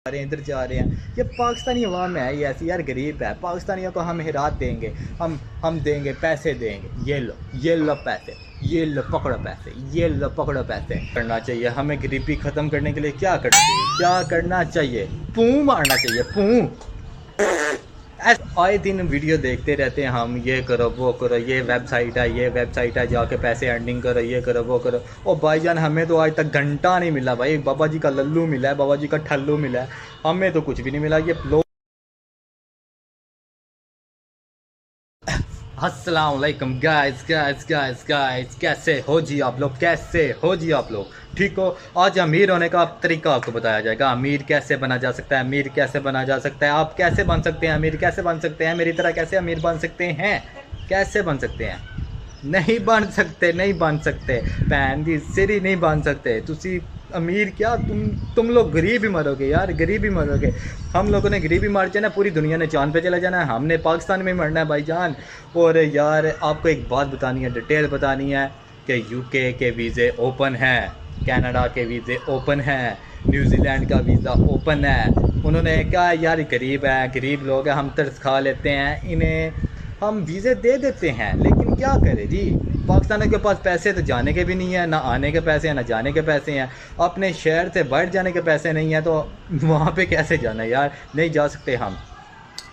रहे हैं, इधर जा रहे हैं। ये पाकिस्तानी अवाम है, ये ऐसी यार गरीब है। पाकिस्तानियों को हम हिरात देंगे, हम देंगे, पैसे देंगे, ये लो पैसे, ये लो पकड़ो पैसे, ये लो पकड़ो पैसे। करना चाहिए हमें गरीबी ख़त्म करने के लिए। क्या करना चाहिए, क्या करना चाहिए? पूँ मारना चाहिए, पूँ। आए दिन वीडियो देखते रहते हैं हम, ये करो वो करो, ये वेबसाइट है, ये वेबसाइट है, जाके पैसे अर्निंग करो, ये करो वो करो। ओ भाईजान, हमें तो आज तक घंटा नहीं मिला भाई। बाबा जी का लल्लू मिला है, बाबा जी का ठल्लू मिला है, हमें तो कुछ भी नहीं मिला। ये लोग अस्सलाम वालेकुम गाइस गाइस गाइस गाइस, कैसे हो जी आप लोग? कैसे हो जी आप लोग? ठीक हो? आज अमीर होने का तरीका आपको बताया जाएगा। अमीर कैसे बना जा सकता है, अमीर कैसे बना जा सकता है, आप कैसे बन सकते हैं अमीर, कैसे बन सकते हैं मेरी तरह, कैसे अमीर बन सकते हैं, कैसे बन सकते हैं? नहीं बन सकते, नहीं बन सकते, भैन दी सिरी नहीं बन सकते। तुसी अमीर क्या, तुम लोग गरीब ही मरोगे यार, गरीब ही मरोगे। हम लोगों ने गरीबी मार जाना, पूरी दुनिया ने चांद पे चला जाना है, हमने पाकिस्तान में मरना है भाईजान। और यार आपको एक बात बतानी है, डिटेल बतानी है कि यूके के वीज़े ओपन हैं, कनाडा के वीज़े ओपन हैं, न्यूजीलैंड का वीज़ा ओपन है। उन्होंने कहा यार गरीब है, गरीब लोग हैं, हम तरस खा लेते हैं, इन्हें हम वीज़े दे देते हैं। लेकिन क्या करें जी, पाकिस्तान के पास पैसे तो जाने के भी नहीं है, ना आने के पैसे हैं, ना जाने के पैसे हैं। अपने शहर से बाहर जाने के पैसे नहीं हैं, तो वहाँ पे कैसे जाना है यार? नहीं जा सकते हम।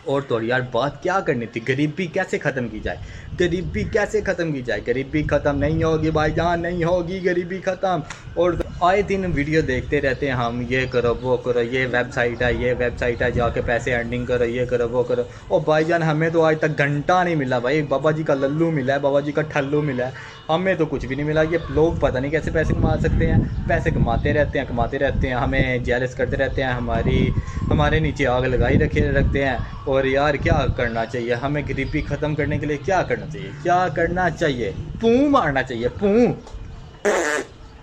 और तो यार बात क्या करनी थी, गरीबी कैसे ख़त्म की जाए, गरीबी कैसे ख़त्म की जाए? गरीबी ख़त्म नहीं होगी भाईजान, नहीं होगी गरीबी ख़त्म। और आए दिन वीडियो देखते रहते हैं हम, ये करो वो करो, ये वेबसाइट है, ये वेबसाइट है, जाके पैसे अर्निंग करो, ये करो वो करो। ओ भाईजान, हमें तो आज तक घंटा नहीं मिला भाई। बाबा जी का लल्लू मिला है, बाबा जी का ठल्लू मिला है, हमें तो कुछ भी नहीं मिला। ये लोग पता नहीं कैसे पैसे कमा सकते हैं, पैसे कमाते रहते हैं, कमाते रहते हैं, हमें जेलस करते रहते हैं, हमारे नीचे आग लगाई रखते हैं। और यार क्या करना चाहिए हमें गरीबी ख़त्म करने के लिए? क्या करना चाहिए, क्या करना चाहिए? पूँ मारना चाहिए, पूँ।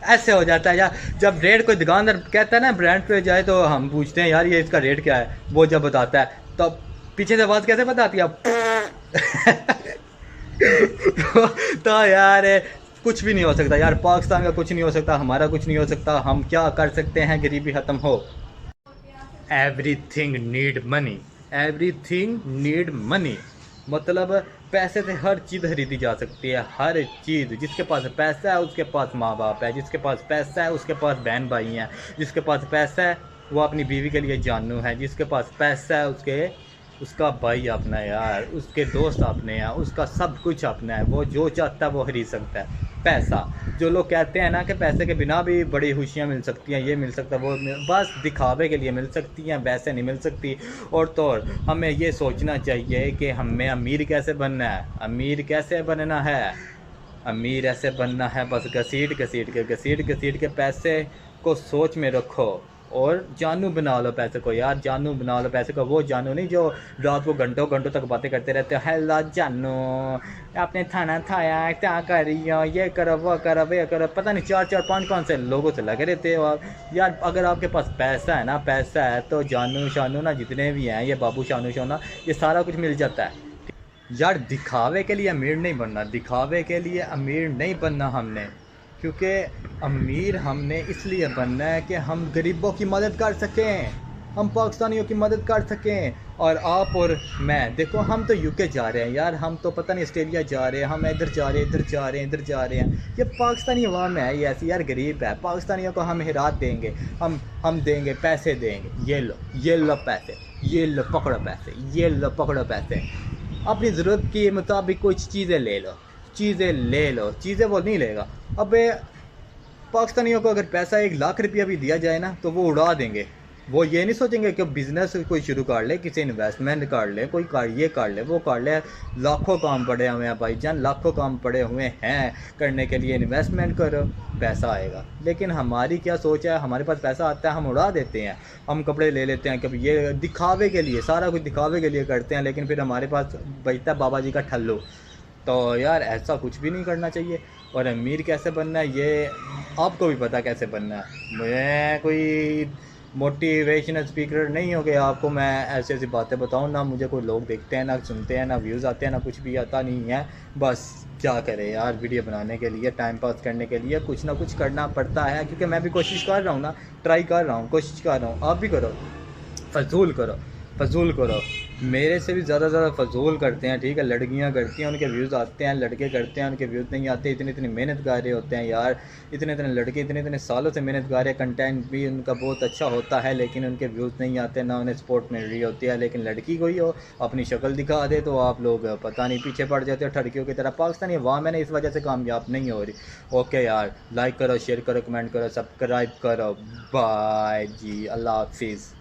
ऐसे हो जाता है यार, जब रेट कोई दुकानदार कहता है ना ब्रांड पे जाए, तो हम पूछते हैं यार ये इसका रेट क्या है, वो जब बताता है तो पीछे से आवाज़ कैसे बताती है आप? तो यार कुछ भी नहीं हो सकता यार, पाकिस्तान का कुछ नहीं हो सकता, हमारा कुछ नहीं हो सकता। हम क्या कर सकते हैं गरीबी ख़त्म हो? Everything need money, everything need money. मतलब पैसे से हर चीज़ खरीदी जा सकती है, हर चीज़। जिसके पास पैसा है उसके पास माँ बाप है, जिसके पास पैसा है उसके पास बहन भाई हैं, जिसके पास पैसा है वो अपनी बीवी के लिए जानू है, जिसके पास पैसा है उसका भाई अपना है यार, उसके दोस्त अपने हैं, उसका सब कुछ अपना है। वो जो चाहता है वो खरीद सकता है। पैसा, जो लोग कहते हैं ना कि पैसे के बिना भी बड़ी खुशियाँ मिल सकती हैं, ये मिल सकता है, बस दिखावे के लिए मिल सकती हैं, वैसे नहीं मिल सकती। और तो और हमें ये सोचना चाहिए कि हमें अमीर कैसे बनना है, अमीर कैसे बनना है, अमीर ऐसे बनना है बस घसीट के पैसे को सोच में रखो और जानू बना लो पैसे को यार, जानू बना लो पैसे को। वो जानू नहीं जो रात को घंटों घंटों तक बातें करते रहते हो, हेलो जानू आपने खाना खाया, क्या कर रही हो, ये करो वो करो वे करो, पता नहीं चार चार पाँच पाँच से लोगों से लगे रहते हो आप यार। अगर आपके पास पैसा है ना, पैसा है तो जानू शानू ना जितने भी हैं, ये बाबू शानू शाना, ये सारा कुछ मिल जाता है यार। दिखावे के लिए अमीर नहीं बनना, दिखावे के लिए अमीर नहीं बनना हमने, क्योंकि अमीर हमने इसलिए बनना है कि हम गरीबों की मदद कर सकें, हम पाकिस्तानियों की मदद कर सकें। और आप और मैं देखो, हम तो यूके जा रहे हैं यार, हम तो पता नहीं ऑस्ट्रेलिया जा रहे हैं, हम इधर जा रहे हैं, इधर जा रहे हैं, इधर जा रहे हैं। ये पाकिस्तानी अवाम है, ये ऐसी यार गरीब है। पाकिस्तानियों को हम हिरात देंगे, हम देंगे, पैसे देंगे, ये लो पैसे, ये लो पकड़ो पैसे, ये लो पकड़ो पैसे। अपनी ज़रूरत के मुताबिक कुछ चीज़ें ले लो, चीज़ें ले लो, चीज़ें वो नहीं लेगा। अबे पाकिस्तानियों को अगर पैसा 1 लाख रुपया भी दिया जाए ना, तो वो उड़ा देंगे। वो ये नहीं सोचेंगे कि बिज़नेस कोई शुरू कर ले, किसी इन्वेस्टमेंट कर ले, कोई कर ये कर ले, वो कर ले। लाखों काम पड़े हुए हैं भाईजान, लाखों काम पड़े हुए हैं करने के लिए। इन्वेस्टमेंट करो, पैसा आएगा। लेकिन हमारी क्या सोच है, हमारे पास पैसा आता है हम उड़ा देते हैं, हम कपड़े ले लेते हैं, कभी ये दिखावे के लिए, सारा कुछ दिखावे के लिए करते हैं, लेकिन फिर हमारे पास बचता है बाबा जी का ठल्लू। तो यार ऐसा कुछ भी नहीं करना चाहिए। और अमीर कैसे बनना है ये आपको भी पता कैसे बनना है। मैं कोई मोटिवेशनल स्पीकर नहीं हो गया आपको मैं ऐसी ऐसी बातें बताऊं ना, मुझे कोई लोग देखते हैं, ना सुनते हैं, ना व्यूज़ आते हैं, ना कुछ भी आता नहीं है। बस क्या करें यार, वीडियो बनाने के लिए, टाइम पास करने के लिए कुछ ना कुछ करना पड़ता है, क्योंकि मैं भी कोशिश कर रहा हूँ ना, ट्राई कर रहा हूँ, कोशिश कर रहा हूँ, आप भी करो। फजूल करो, फजूल करो। मेरे से भी ज़्यादा फजूल करते हैं, ठीक है, लड़कियां करती हैं, उनके व्यूज़ आते हैं, लड़के करते हैं, उनके व्यूज़ नहीं आते। इतनी इतनी मेहनत कर रहे होते हैं यार, इतने इतने लड़के इतने इतने सालों से मेहनत कर रहे हैं, कंटेंट भी उनका बहुत अच्छा होता है, लेकिन उनके व्यूज़ नहीं आते, ना उन्हें सपोर्ट मिल रही होती है। लेकिन लड़की कोई हो अपनी शक्ल दिखा दे तो आप लोग पता नहीं पीछे पड़ जाते हो ठड़कियों की तरह। पाकिस्तानी अवाम है ना, इस वजह से कामयाब नहीं हो रही। ओके यार, लाइक करो, शेयर करो, कमेंट करो, सब्सक्राइब करो। बाय जी, अल्लाह हाफिज़।